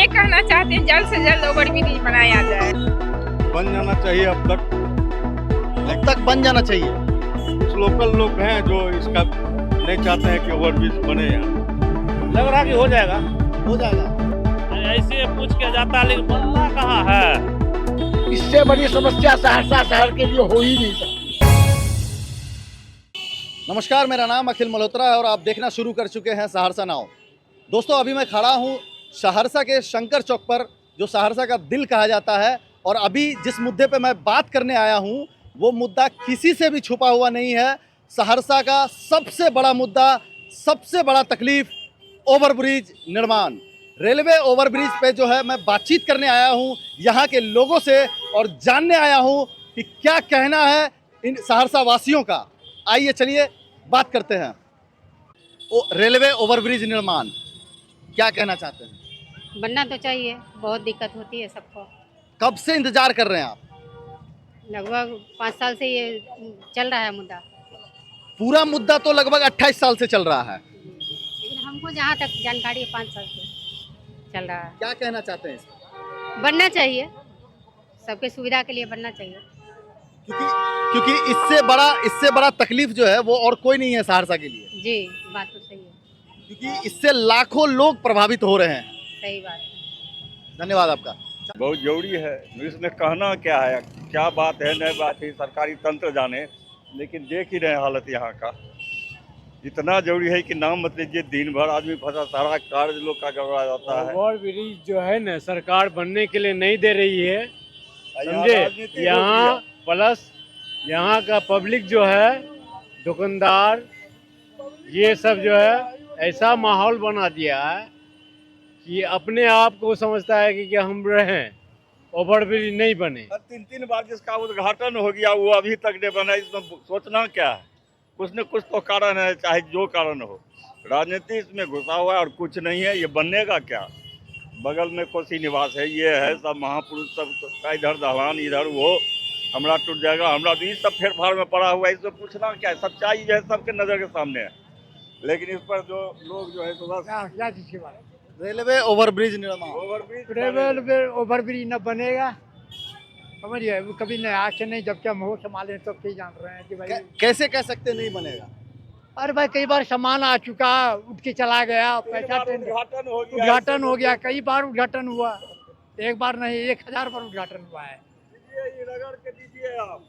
ये कहना चाहते हैं जल्द से जल्द ओवर ब्रिज बनाया जाए। बन जाना चाहिए अब तक बन जाना चाहिए। कुछ लोकल लोग हैं जो इसका नहीं चाहते हैं कि ओवर ब्रिज बने यहाँ। लग रहा कि हो जाएगा। हो जाएगा। ऐसे पूछ के जाता है लेकिन बनना कहाँ है। इससे बड़ी समस्या सहरसा शहर के लिए हो ही नहीं सकती। नमस्कार, मेरा नाम अखिल मल्होत्रा है और आप देखना शुरू कर चुके हैं सहरसा नाउ। दोस्तों, अभी मैं खड़ा हूँ सहरसा के शंकर चौक पर, जो सहरसा का दिल कहा जाता है। और अभी जिस मुद्दे पे मैं बात करने आया हूँ वो मुद्दा किसी से भी छुपा हुआ नहीं है। सहरसा का सबसे बड़ा मुद्दा, सबसे बड़ा तकलीफ ओवरब्रिज निर्माण। रेलवे ओवरब्रिज पे जो है मैं बातचीत करने आया हूँ यहाँ के लोगों से और जानने आया हूँ कि क्या कहना है इन सहरसा वासियों का। आइए चलिए बात करते हैं। रेलवे ओवरब्रिज निर्माण क्या कहना चाहते हैं? बनना तो चाहिए, बहुत दिक्कत होती है सबको। कब से इंतजार कर रहे हैं आप? लगभग 5 साल से ये चल रहा है मुद्दा। पूरा मुद्दा तो लगभग 28 साल से चल रहा है, लेकिन हमको जहाँ तक जानकारी है 5 साल से चल रहा है। क्या कहना चाहते हैं इस पर? बनना चाहिए, सबके सुविधा के लिए बनना चाहिए। क्योंकि इससे बड़ा तकलीफ जो है वो और कोई नहीं है सहरसा के लिए। जी, बात तो सही है। क्योंकि इससे लाखों लोग प्रभावित हो रहे हैं। सही बात है। धन्यवाद आपका। बहुत जरूरी है। इसमें कहना क्या है, क्या बात है, नई बात है, सरकारी तंत्र जाने। लेकिन देख ही रहे हालत यहाँ का। इतना जरूरी है कि नाम मत लीजिए, दिन भर आदमी फंसा, सारा कार्य लोग का गड़बड़ा जाता है। ओवर ब्रिज जो है ना सरकार बनने के लिए नहीं दे रही है, यहाँ समझे। राजनीति यहाँ हो गया। प्लस यहाँ का पब्लिक जो है, दुकानदार, ये सब जो है ऐसा माहौल बना दिया है कि अपने आप को समझता है कि हम रहें, ओवर ब्रिज नहीं बने। 3 बार जिसका उद्घाटन हो गया वो अभी तक नहीं बना। इसमें सोचना क्या है? कुछ न कुछ तो कारण है, चाहे जो कारण हो। राजनीति इसमें घुसा हुआ है और कुछ नहीं है। ये बनेगा क्या? बगल में कोसी निवास है, ये है सब महापुरुष सब का, इधर दहलान, इधर वो, हमरा टूट जाएगा, हमरा तो ये सब फेर फाड़ में पड़ा हुआ है। इसमें पूछना क्या है? सच्चाई जो है सबके नजर के सामने है, लेकिन इस पर जो लोग जो है तो बस क्या चीज के बारे में? रेलवे ओवरब्रिज निर्माण। रेलवे ओवरब्रिज न बनेगा, समझिए। वो कभी नहीं, आज से नहीं, जब क्या हम हो संभाले तो क्या जान रहे हैं कि भाई कैसे कह सकते नहीं बनेगा? अरे भाई, कई बार सामान आ चुका, उठ के चला गया, पैसा उद्घाटन हो गया। कई बार उद्घाटन हुआ, एक बार नहीं 1000 बार उद्घाटन हुआ है। ये रगड़ के दीजिए आप।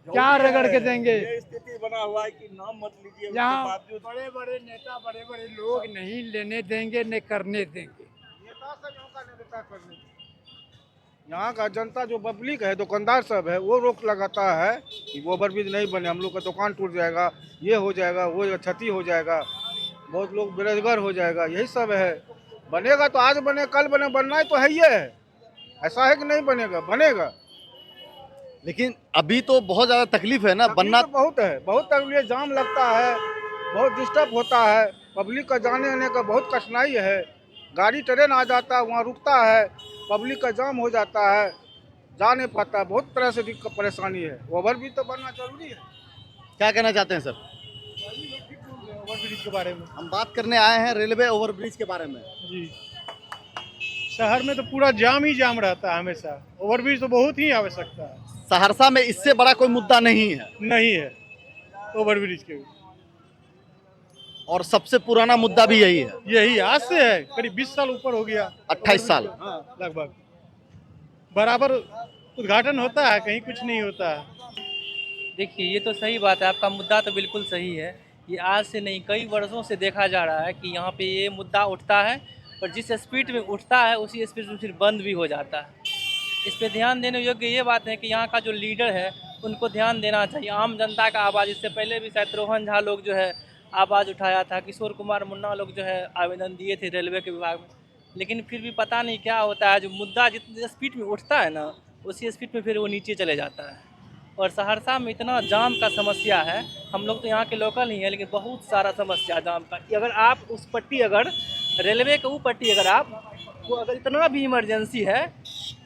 क्या रगड़ के देंगे? ये स्थिति बना हुआ है कि नाम मत लीजिए। उसके यहाँ बावजूद बड़े बड़े नेता, बड़े बड़े लोग नहीं लेने देंगे, न करने देंगे। यहाँ का जनता जो पब्लिक है, दुकानदार सब है, वो रोक लगाता है कि वो ओवरब्रिज नहीं बने, हम लोग का दुकान टूट जाएगा, ये हो जाएगा, वो क्षति हो जाएगा, बहुत लोग बेरोजगार हो जाएगा, यही सब है। बनेगा तो आज बने, कल बने, बनना है तो है ही है। ऐसा है कि नहीं बनेगा, बनेगा। लेकिन अभी तो बहुत ज्यादा तकलीफ है ना बनना। तो बहुत है, बहुत तकलीफ, जाम लगता है, बहुत डिस्टर्ब होता है, पब्लिक का जाने आने का बहुत कठिनाई है। गाड़ी ट्रेन आ जाता है, वहाँ रुकता है, पब्लिक का जाम हो जाता है, जा नहीं पाता है, बहुत तरह से दिक्कत परेशानी है। ओवरब्रिज तो बनना जरूरी है। क्या कहना चाहते हैं सर? ओवरब्रिज के बारे में हम बात करने आए हैं रेलवे ओवरब्रिज के बारे में। जी, शहर में तो पूरा जाम ही जाम रहता है हमेशा। ओवरब्रिज तो बहुत ही आवश्यकता है। सहरसा में इससे बड़ा कोई मुद्दा नहीं है। नहीं है ओवरब्रिज के, और सबसे पुराना मुद्दा भी यही है। यही आज से है, करीब 20 साल ऊपर हो गया। 28 साल। हाँ, लगभग बराबर उद्घाटन होता है, कहीं कुछ नहीं होता है। देखिए, ये तो सही बात है, आपका मुद्दा तो बिल्कुल सही है। ये आज से नहीं, कई वर्षों से देखा जा रहा है कि यहाँ पे ये मुद्दा उठता है, और जिस स्पीड में उठता है उसी स्पीड में फिर बंद भी हो जाता है। इस पे ध्यान देने योग्य ये बात है कि यहाँ का जो लीडर है उनको ध्यान देना चाहिए। आम जनता का आवाज़, इससे पहले भी शायद रोहन झा लोग जो है आवाज़ उठाया था, किशोर कुमार मुन्ना लोग जो है आवेदन दिए थे रेलवे के विभाग में, लेकिन फिर भी पता नहीं क्या होता है। जो मुद्दा जितनी स्पीड में उठता है ना, उसी स्पीड में फिर वो नीचे चले जाता है। और सहरसा में इतना जाम का समस्या है, हम लोग तो यहाँ के लोकल ही हैं, लेकिन बहुत सारा समस्या जाम का। अगर आप उस पट्टी, अगर रेलवे के वो पट्टी, अगर आप वो अगर इतना भी इमरजेंसी है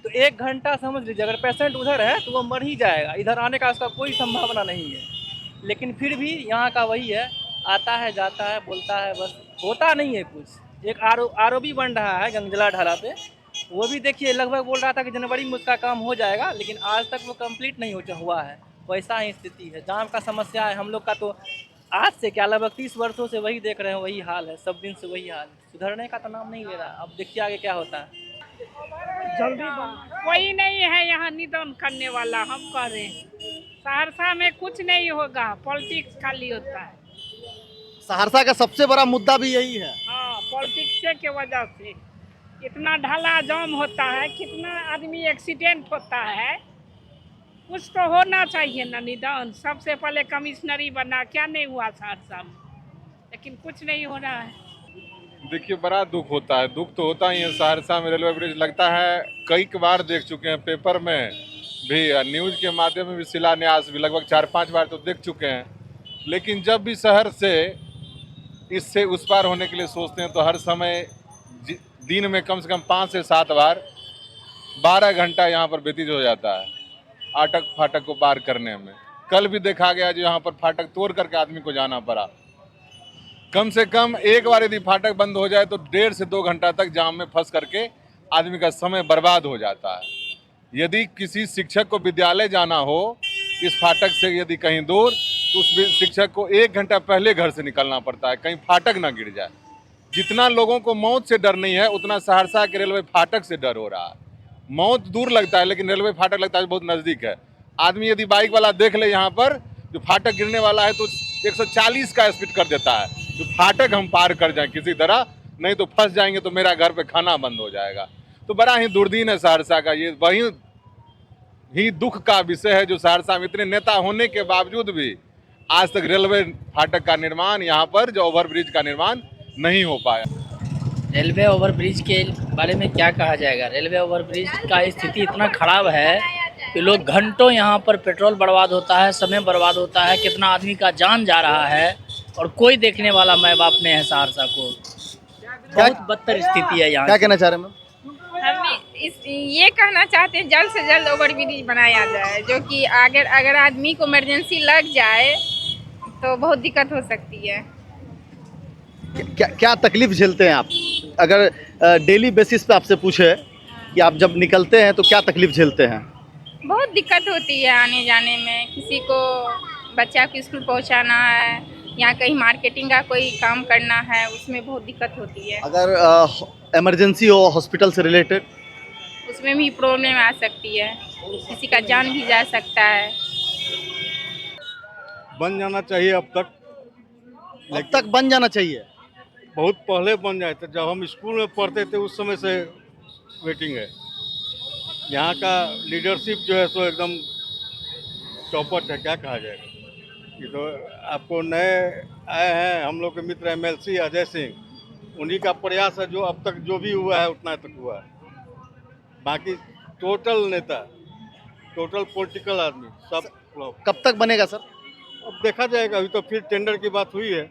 तो 1 घंटा समझ लीजिए, अगर पेशेंट उधर है तो वो मर ही जाएगा, इधर आने का उसका कोई संभावना नहीं है। लेकिन फिर भी यहाँ का वही है, आता है, जाता है, बोलता है, बस होता नहीं है कुछ। एक आर भी बन रहा है गंगजला ढाला पे, वो भी देखिए लगभग बोल रहा था कि जनवरी में उसका काम हो जाएगा, लेकिन आज तक वो कंप्लीट नहीं हुआ है। वैसा ही स्थिति है, जाम का समस्या है। हम लोग का तो आज से क्या लगभग 30 वर्षों से वही देख रहे हैं, वही हाल है, सब दिन से वही हाल है। सुधरने का तो नाम नहीं ले रहा। अब देखिए आगे क्या होता है। जल्दी कोई नहीं है यहाँ निदान करने वाला। हम कह रहे हैं सहरसा में कुछ नहीं होगा, पॉलिटिक्स खाली होता है। सहरसा का सबसे बड़ा मुद्दा भी यही है। हाँ, पॉलिटिक्स के वजह से इतना ढाला जाम होता है, कितना आदमी एक्सीडेंट होता है। कुछ तो होना चाहिए ना निदान। सबसे पहले कमिश्नरी बना, क्या नहीं हुआ सहरसा में, लेकिन कुछ नहीं हो रहा है। देखिए बड़ा दुख होता है, दुख तो होता ही है। सहरसा में रेलवे ब्रिज लगता है, कई बार देख चुके हैं, पेपर में भी, न्यूज़ के माध्यम में भी, शिलान्यास भी लगभग 4-5 बार तो देख चुके हैं। लेकिन जब भी शहर से इससे उस पार होने के लिए सोचते हैं तो हर समय दिन में कम से कम 5 से 7 बार 12 घंटा यहाँ पर व्यतीत हो जाता है आटक फाटक को पार करने में। कल भी देखा गया जो यहाँ पर फाटक तोड़ करके आदमी को जाना पड़ा। कम से कम एक बार यदि फाटक बंद हो जाए तो 1.5 से 2 घंटा तक जाम में फंस करके आदमी का समय बर्बाद हो जाता है। यदि किसी शिक्षक को विद्यालय जाना हो इस फाटक से यदि कहीं दूर, तो उस शिक्षक को 1 घंटा पहले घर से निकलना पड़ता है, कहीं फाटक ना गिर जाए। जितना लोगों को मौत से डर नहीं है, उतना सहरसा के रेलवे फाटक से डर हो रहा है। मौत दूर लगता है, लेकिन रेलवे फाटक लगता है बहुत नज़दीक है। आदमी यदि बाइक वाला देख ले यहाँ पर जो फाटक गिरने वाला है तो 140 का स्पीड कर देता है, तो फाटक हम पार कर जाएं किसी तरह, नहीं तो फंस जाएंगे तो मेरा घर पे खाना बंद हो जाएगा। तो बड़ा ही दुर्दीन है सहरसा का। ये वही ही दुख का विषय है जो सहरसा में इतने नेता होने के बावजूद भी आज तक रेलवे फाटक का निर्माण, यहाँ पर जो ओवरब्रिज का निर्माण नहीं हो पाया। रेलवे ओवरब्रिज के बारे में क्या कहा जाएगा। रेलवे ओवरब्रिज का स्थिति इतना खराब है कि लोग घंटों यहाँ पर पेट्रोल बर्बाद होता है, समय बर्बाद होता है, कितना आदमी का जान जा रहा है और कोई देखने वाला माँ बाप नहीं है। सहरसा को बहुत बदतर स्थिति है यहाँ। क्या कहना चाह रहे हैं मैम? हम ये कहना चाहते हैं जल्द से जल्द ओवरब्रिज बनाया जाए, जो कि अगर आदमी को इमरजेंसी लग जाए तो बहुत दिक्कत हो सकती है। क्या तकलीफ झेलते हैं आप? अगर डेली बेसिस पे आपसे पूछे कि आप जब निकलते हैं तो क्या तकलीफ झेलते हैं? बहुत दिक्कत होती है आने जाने में। किसी को बच्चा को स्कूल पहुंचाना है या कहीं मार्केटिंग का कोई काम करना है, उसमें बहुत दिक्कत होती है। अगर इमरजेंसी हो हॉस्पिटल से रिलेटेड, उसमें भी प्रॉब्लम आ सकती है, किसी का जान भी जा सकता है। बन जाना चाहिए अब तक बन जाना चाहिए। बहुत पहले बन जाए थे, जब हम स्कूल में पढ़ते थे उस समय से वेटिंग है। यहाँ का लीडरशिप जो है सो एकदम चौपट है, क्या कहा जाएगा। ये तो आपको नए आए हैं हम लोग के मित्र MLC अजय सिंह, उन्हीं का प्रयास है जो अब तक जो भी हुआ है उतना तक हुआ है। बाकी टोटल नेता, टोटल पॉलिटिकल आदमी सब फ्लॉप। कब तक बनेगा सर? अब देखा जाएगा, अभी तो फिर टेंडर की बात हुई है।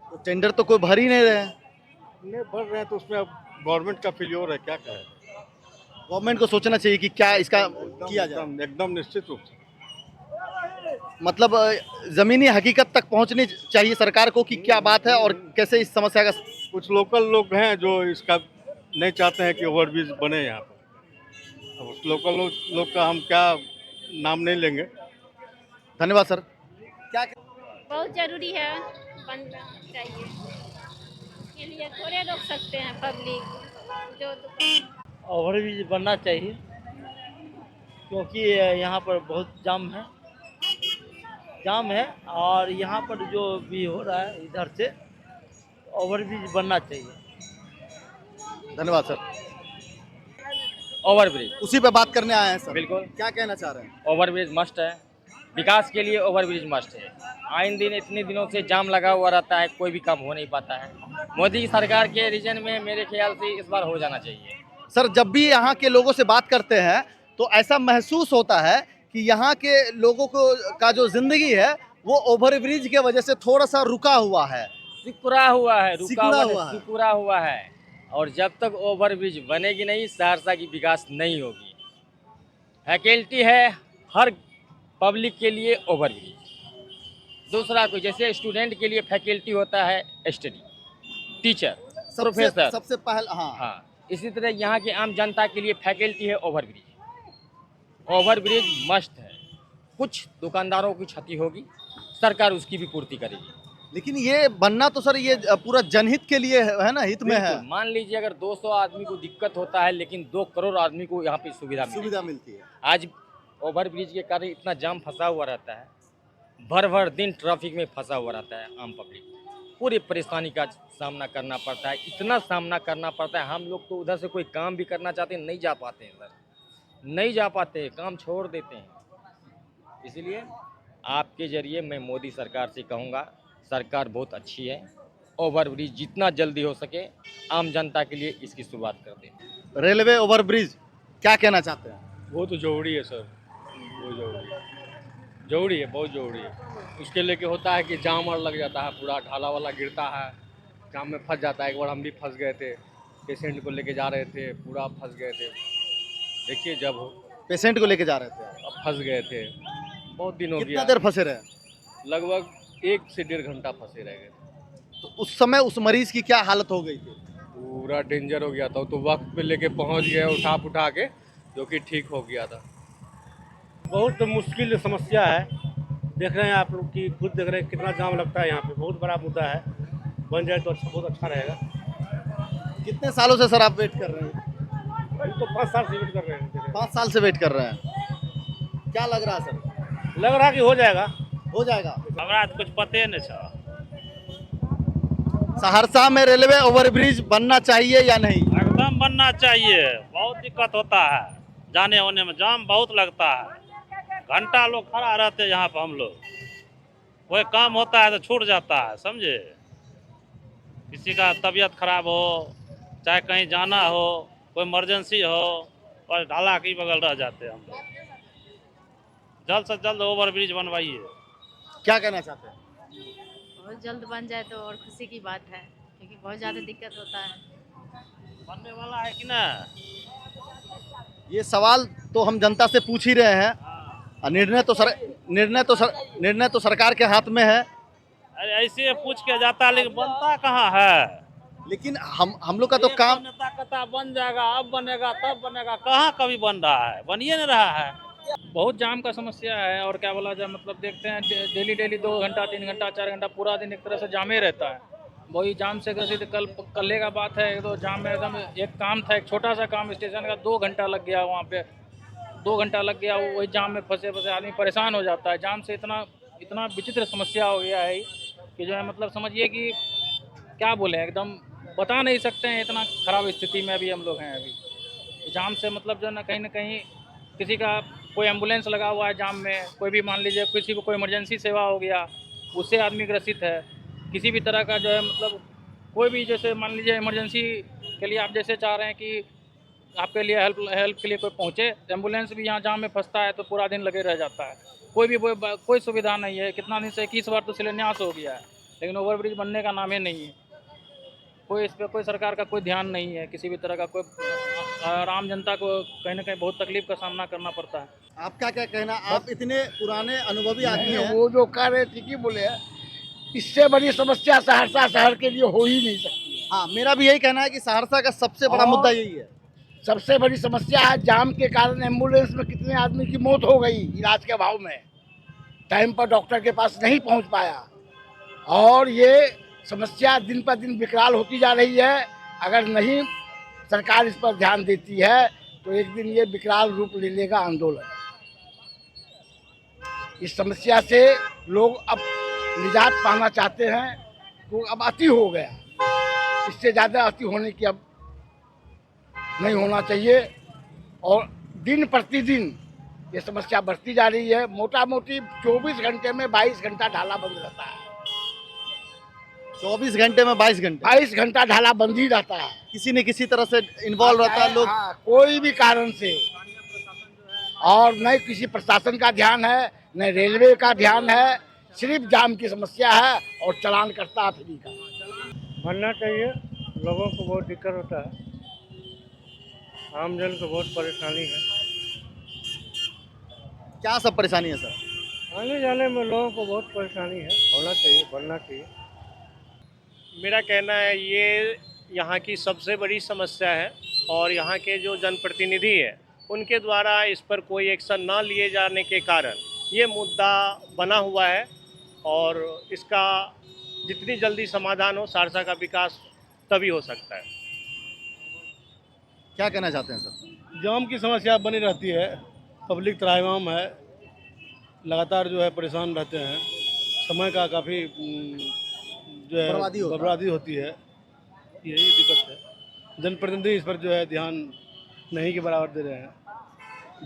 तो टेंडर तो कोई भर ही नहीं रहे हैं। नहीं भर रहे हैं तो उसमें अब गवर्नमेंट का फेल्योर है, क्या कहें। गवर्नमेंट को सोचना चाहिए कि क्या इसका किया जाए। एकदम निश्चित रूप से। मतलब जमीनी हकीकत तक पहुंचनी चाहिए सरकार को कि क्या बात है और कैसे इस समस्या का। कुछ लोकल लोग हैं जो इसका नहीं चाहते हैं कि ओवरब्रिज बने यहाँ पर। अब उस लोकल लोग का हम क्या नाम नहीं लेंगे। धन्यवाद सर। क्या बहुत जरूरी है, बनना चाहिए। इसके लिए थोड़े रोक सकते हैं पब्लिक जो ओवरब्रिज बनना चाहिए क्योंकि यहाँ पर बहुत जाम है और यहाँ पर जो भी हो रहा है इधर से ओवरब्रिज बनना चाहिए। धन्यवाद सर। ओवरब्रिज उसी पे बात करने आए हैं सर। बिल्कुल। क्या कहना चाह रहे हैं? ओवरब्रिज मस्ट है, विकास के लिए ओवरब्रिज मस्ट है। आए दिन इतने दिनों से जाम लगा हुआ रहता है, कोई भी काम हो नहीं पाता है। मोदी सरकार के रीजन में मेरे ख्याल से इस बार हो जाना चाहिए। सर जब भी यहाँ के लोगों से बात करते हैं तो ऐसा महसूस होता है कि यहाँ के लोगों को का जो जिंदगी है वो ओवरब्रिज के वजह से थोड़ा सा रुका हुआ है, सिकुड़ा हुआ है, सिकुड़ा हुआ है। और जब तक ओवरब्रिज बनेगी नहीं, सहरसा की विकास नहीं होगी। फैकल्टी है हर पब्लिक के लिए ओवरब्रिज। दूसरा कोई जैसे स्टूडेंट के लिए फैकल्टी होता है स्टडी, टीचर, प्रोफेसर। सबसे पहले हाँ हाँ, इसी तरह यहाँ की आम जनता के लिए फैकल्टी है ओवरब्रिज। ओवरब्रिज मस्ट है। कुछ दुकानदारों की क्षति होगी, सरकार उसकी भी पूर्ति करेगी। लेकिन ये बनना तो सर ये पूरा जनहित के लिए है ना, हित में है। बिल्कुल। मान लीजिए अगर 200 आदमी को दिक्कत होता है, लेकिन 2 करोड़ आदमी को यहाँ पे सुविधा मिलती है। आज ओवरब्रिज के कारण इतना जाम फंसा हुआ रहता है, भर भर दिन ट्रैफिक में फंसा हुआ रहता है आम पब्लिक, पूरी परेशानी का सामना करना पड़ता है। इतना सामना करना पड़ता है, हम लोग तो उधर से कोई काम भी करना चाहते हैं, नहीं जा पाते हैं सर, नहीं जा पाते, काम छोड़ देते हैं। इसलिए आपके जरिए मैं मोदी सरकार से कहूँगा, सरकार बहुत अच्छी है, ओवरब्रिज जितना जल्दी हो सके आम जनता के लिए इसकी शुरुआत कर दें। रेलवे ओवरब्रिज क्या कहना चाहते हैं? वो तो जरूरी है सर, वो जरूरी है, बहुत जरूरी है। उसके लेके होता है कि जाम और लग जाता है, पूरा ढाला वाला गिरता है, जाम में फंस जाता है। एक बार हम भी फंस गए थे, पेशेंट को लेके जा रहे थे, पूरा फंस गए थे। देखिए जब पेशेंट को लेके जा रहे थे, अब फंस गए थे, बहुत दिन हो गया। कितना देर फंसे रहे? लगभग 1 से 1.5 घंटा फंसे रह गए। तो उस समय उस मरीज की क्या हालत हो गई थी? पूरा डेंजर हो गया था, तो वक्त पे लेके पहुंच गए उठा के, जो कि ठीक हो गया था। बहुत मुश्किल समस्या है, देख रहे हैं आप लोग की, खुद देख रहे हैं कितना जाम लगता है यहाँ पे, बहुत बड़ा मुद्दा है। बन जाए तो बहुत अच्छा रहेगा। कितने सालों से सर आप वेट कर रहे हैं? हम तो 5 साल से वेट कर रहे हैं। 5 साल से वेट कर रहे हैं। क्या लग रहा है सर? लग रहा है कि हो जाएगा। हो जाएगा। हमरा तो कुछ पते नहीं था। सहरसा में रेलवे ओवरब्रिज बनना चाहिए या नहीं? एकदम बनना चाहिए। बहुत दिक्कत होता है, जाने होने में जाम बहुत लगता है, घंटा लोग खड़ा रहते हैं यहाँ पर। हम लोग कोई काम होता है तो छूट जाता है, समझे। किसी का तबीयत खराब हो, चाहे कहीं जाना हो, कोई इमरजेंसी हो, और ढाला के बगल रह जाते हैं हम लोग। जल्द से जल्द ओवरब्रिज बनवाइए। क्या कहना चाहते हैं? बहुत जल्द बन जाए तो और खुशी की बात है, क्योंकि बहुत ज़्यादा दिक्कत होता है। बनने वाला है कि ना? ये सवाल तो हम जनता से पूछ ही रहे हैं। निर्णय तो सरकार के हाथ में है। अरे ऐसे पूछ के जाता है, लेकिन बनता कहाँ है? लेकिन हम लोग का तो काम नेता कहता बन जाएगा, अब बनेगा, तब बनेगा, कहाँ कभी बन रहा है? बनिए नहीं रहा है। बहुत जाम का समस्या है। और क्या बोला जाए, मतलब देखते हैं डेली 2 घंटा 3 घंटा 4 घंटा पूरा दिन एक तरह से जामे रहता है। वही जाम से ग्रसित कल का बात है, तो जाम में एकदम एक काम था, एक छोटा सा काम स्टेशन का, 2 घंटा लग गया वहाँ पे, 2 घंटा लग गया। वही जाम में फंसे आदमी परेशान हो जाता है। जाम से इतना विचित्र समस्या हो गया है कि जो है, मतलब समझिए कि क्या बोले, एकदम बता नहीं सकते हैं, इतना ख़राब स्थिति में अभी हम लोग हैं। अभी जाम से मतलब जो है ना कहीं किसी का कोई एम्बुलेंस लगा हुआ है जाम में, कोई भी मान लीजिए किसी को कोई इमरजेंसी सेवा हो गया, उससे आदमी ग्रसित है। किसी भी तरह का जो है, मतलब कोई भी, जैसे मान लीजिए इमरजेंसी के लिए आप जैसे चाह रहे हैं कि आपके लिए हेल्प के लिए कोई पहुँचे, एम्बुलेंस भी यहाँ जाम में फंसता है तो पूरा दिन लगे रह जाता है। कोई सुविधा नहीं है। कितना दिन से 21 बार तो शिलान्यास हो गया है, लेकिन ओवरब्रिज बनने का नाम ही नहीं है। कोई इस पर कोई सरकार का कोई ध्यान नहीं है, किसी भी तरह का कोई। और आम जनता को कहीं ना कहीं बहुत तकलीफ का सामना करना पड़ता है। आपका क्या कहना? आप इतने पुराने अनुभवी आदमी हैं। वो जो कह रहे ठीक ही बोले हैं, इससे बड़ी समस्या सहरसा शहर के लिए हो ही नहीं सकती। हाँ, मेरा भी यही कहना है कि सहरसा का सबसे बड़ा मुद्दा यही है। सबसे बड़ी समस्या है जाम के कारण एम्बुलेंस में कितने आदमी की मौत हो गई इलाज के अभाव में, टाइम पर डॉक्टर के पास नहीं पहुंच पाया। और ये समस्या दिन पर दिन विकराल होती जा रही है। अगर नहीं सरकार इस पर ध्यान देती है तो एक दिन ये विकराल रूप ले लेगा आंदोलन। इस समस्या से लोग अब निजात पाना चाहते हैं, तो अब अति हो गया। इससे ज़्यादा अति होने की अब नहीं होना चाहिए। और दिन प्रतिदिन ये समस्या बढ़ती जा रही है। मोटा मोटी 24 घंटे में 22 घंटा ढाला बंद रहता है। 24 घंटे में 22 घंटे 22 घंटा ढाला बंद ही रहता है। किसी न किसी तरह से इन्वॉल्व रहता है लोग। कोई भी कारण से। और न किसी प्रशासन का ध्यान है, न रेलवे का ध्यान है, सिर्फ जाम की समस्या है और चालान करता फ्री का। बनना चाहिए, लोगों को बहुत दिक्कत होता है, आम जन को बहुत परेशानी है। क्या सब परेशानी है सर? आने जाने में लोगों को बहुत परेशानी है। होना चाहिए, बनना चाहिए। मेरा कहना है ये यहाँ की सबसे बड़ी समस्या है और यहाँ के जो जनप्रतिनिधि है उनके द्वारा इस पर कोई एक्शन ना लिए जाने के कारण ये मुद्दा बना हुआ है और इसका जितनी जल्दी समाधान हो सहरसा का विकास तभी हो सकता है। क्या कहना चाहते हैं सर? जाम की समस्या बनी रहती है, पब्लिक त्राहिमाम है, लगातार जो है परेशान रहते हैं, समय का काफ़ी जो है बर्बादी होती है, यही दिक्कत है। जनप्रतिनिधि इस पर जो है ध्यान नहीं के बराबर दे रहे हैं,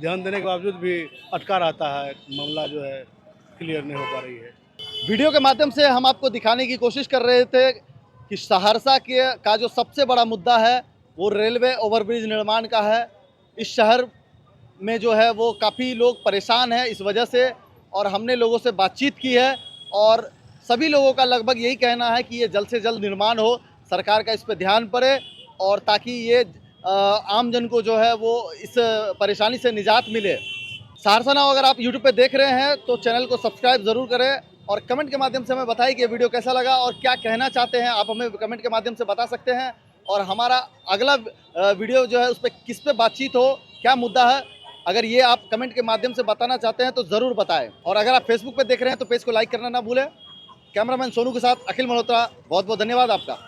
ध्यान देने के बावजूद भी अटका रहता है, मामला जो है क्लियर नहीं हो पा रही है। वीडियो के माध्यम से हम आपको दिखाने की कोशिश कर रहे थे कि सहरसा का जो सबसे बड़ा मुद्दा है वो रेलवे ओवरब्रिज निर्माण का है। इस शहर में जो है वो काफ़ी लोग परेशान हैं इस वजह से, और हमने लोगों से बातचीत की है और सभी लोगों का लगभग यही कहना है कि ये जल्द से जल्द निर्माण हो, सरकार का इस पर ध्यान पड़े और ताकि ये आम जन को जो है वो इस परेशानी से निजात मिले। सहरसा नाउ अगर आप यूट्यूब पे देख रहे हैं तो चैनल को सब्सक्राइब ज़रूर करें और कमेंट के माध्यम से हमें बताइए कि ये वीडियो कैसा लगा और क्या कहना चाहते हैं, आप हमें कमेंट के माध्यम से बता सकते हैं। और हमारा अगला वीडियो जो है उस पर किस पे बातचीत हो, क्या मुद्दा है, अगर ये आप कमेंट के माध्यम से बताना चाहते हैं तो ज़रूर बताएं। और अगर आप फेसबुक पे देख रहे हैं तो पेज को लाइक करना ना भूलें। कैमरामैन सोनू के साथ अखिल मल्होत्रा, बहुत बहुत धन्यवाद आपका।